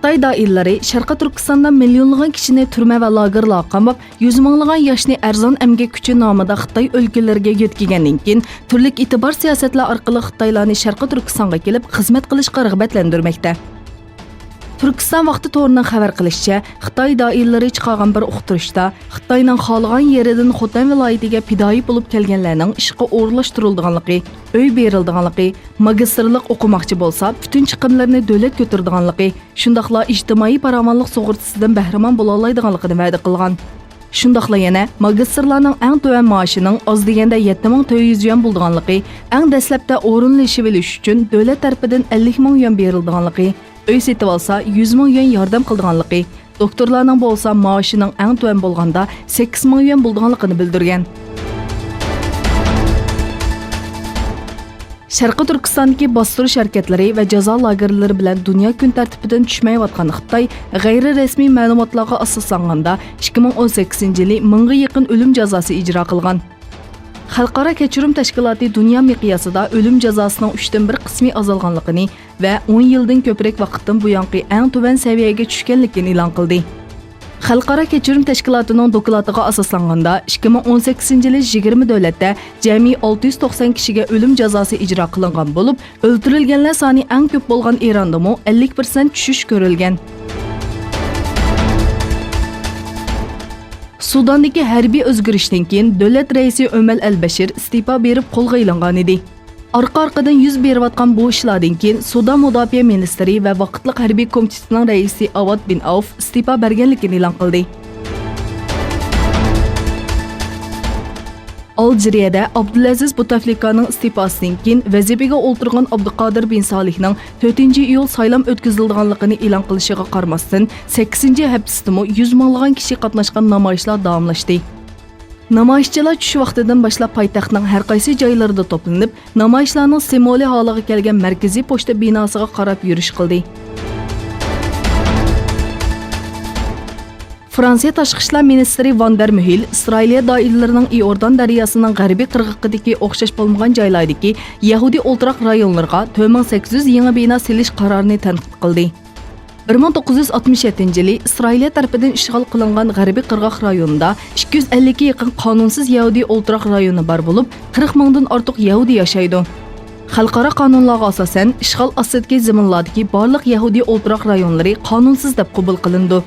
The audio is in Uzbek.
Xitoy doiralari Sharqi Turkistonda millionlagan kishini turma va lagerlarga qamab, yuz minglagan yoshni arzon emgak kuchi nomida Xitoy o'lkalariga yetkazgandan keyin turli e'tibor siyosatlar orqali Xitoylarni Sharqi Turkistonga kelib xizmat qilishga rag'batlantirmoqda. Turkiston vaqti to'rining xabar qilishicha, Xitoy doiralari chiqargan bir uqtirishda Xitoyning xohlagan yeridan Xotan viloyatiga fidoyi bo'lib kelganlarning ishga o'rlashtirilganligi, uy berilganligi, magistrlik o'qimoqchi bo'lsa, butun chiqimlarni davlat ko'taradiganligi, shundaqla ijtimoiy farovonlik sug'urtasidan bahramon bo'la oladiganligini va'da qilgan. Shundaqla yana magistrlarning eng to'van maoshining oz deganda 7400 yuan bo'lganligi, eng dastlabda o'rinlashib olish uchun davlat tarafidan 50 ming yuan berilganligi, uy setib olsa 100 ming yuan yordam qilganligi, doktorlarning bo'lsa maoshining eng to'van bo'lganda 8 ming yuan bo'lganligini bildirgan. Sharqi Turkistondagi bostirish harakatlari va jazo lagerlari bilan dunyo kun tartibidan tushmayotgan Xitoy g'ayri rasmiy ma'lumotlarga asoslanganda 2018-yili 1000 ga yaqin o'lim jazosi ijro qilgan. Xalqaro kechirim tashkiloti dunyo miqyosida o'lim jazosining 3/1 qismi azalganligini va 10 yildan ko'proq vaqtdan buyon eng tuvan saviyaga tushganligini e'lon qildi. Xalqaro kechirim tashkilotining doklatiga asoslanganda 2018-yili 20 davlatda jami 690 kishiga o'lim jazosi ijro qilingan bo'lib, o'ldirilganlar soni eng ko'p bo'lgan Eronda 50% tushish ko'rilgan. Sudandagi harbiy o'zgarishdan keyin davlat raisi Ömer al-Bashir iste'fo berib qo'lga ilingan edi. Arqa-arqadan yuz berayotgan bu ishlardan keyin Sudan mudofaa ministri va vaqtliq harbiy komitetining raisi Awad bin Auf iste'fo berganligini e'lon qildi. Aljeriyada Abdulaziz Bouteflikaning iste'fosidan keyin vazifaga o'ltirgan Abduqodir bin Solihning 4-iyul saylam o'tkazilganligini e'lon qilishiga qaramasdan 8-haftasida 100 minglagan kishi qatnashgan namoyishlar davomlashdi. Namoyishchilar tush vaqtidan boshlab poytaxtning har qaysi joylarida to'planib, namoyishlarning simvoli holiga kelgan markaziy pochta binosiga qarab yurish qildi. Fransiya tashqi ishlar ministri Van der Muhil Isroiliya doiralarining Iordan daryosining g'arbiy qirg'oqidagi o'xshash bo'lmagan joylardagi Yahudi o'ltiraq rayonlarga 2800 yangi bino selish qarorini tanqid qildi. 1967-yili Isroiliya tarafidan ishg'ol qilingan g'arbiy qirg'oq rayonida 250 ga yaqin qonunsiz Yahudi o'ltiraq rayoni bor bo'lib, 40 mingdan ortiq Yahudi yashaydi. Xalqaro qonunlarga asosan ishg'ol ostidagi zaminlardagi barliq Yahudi o'ltiraq rayonlari qonunsiz deb qabul qilindi.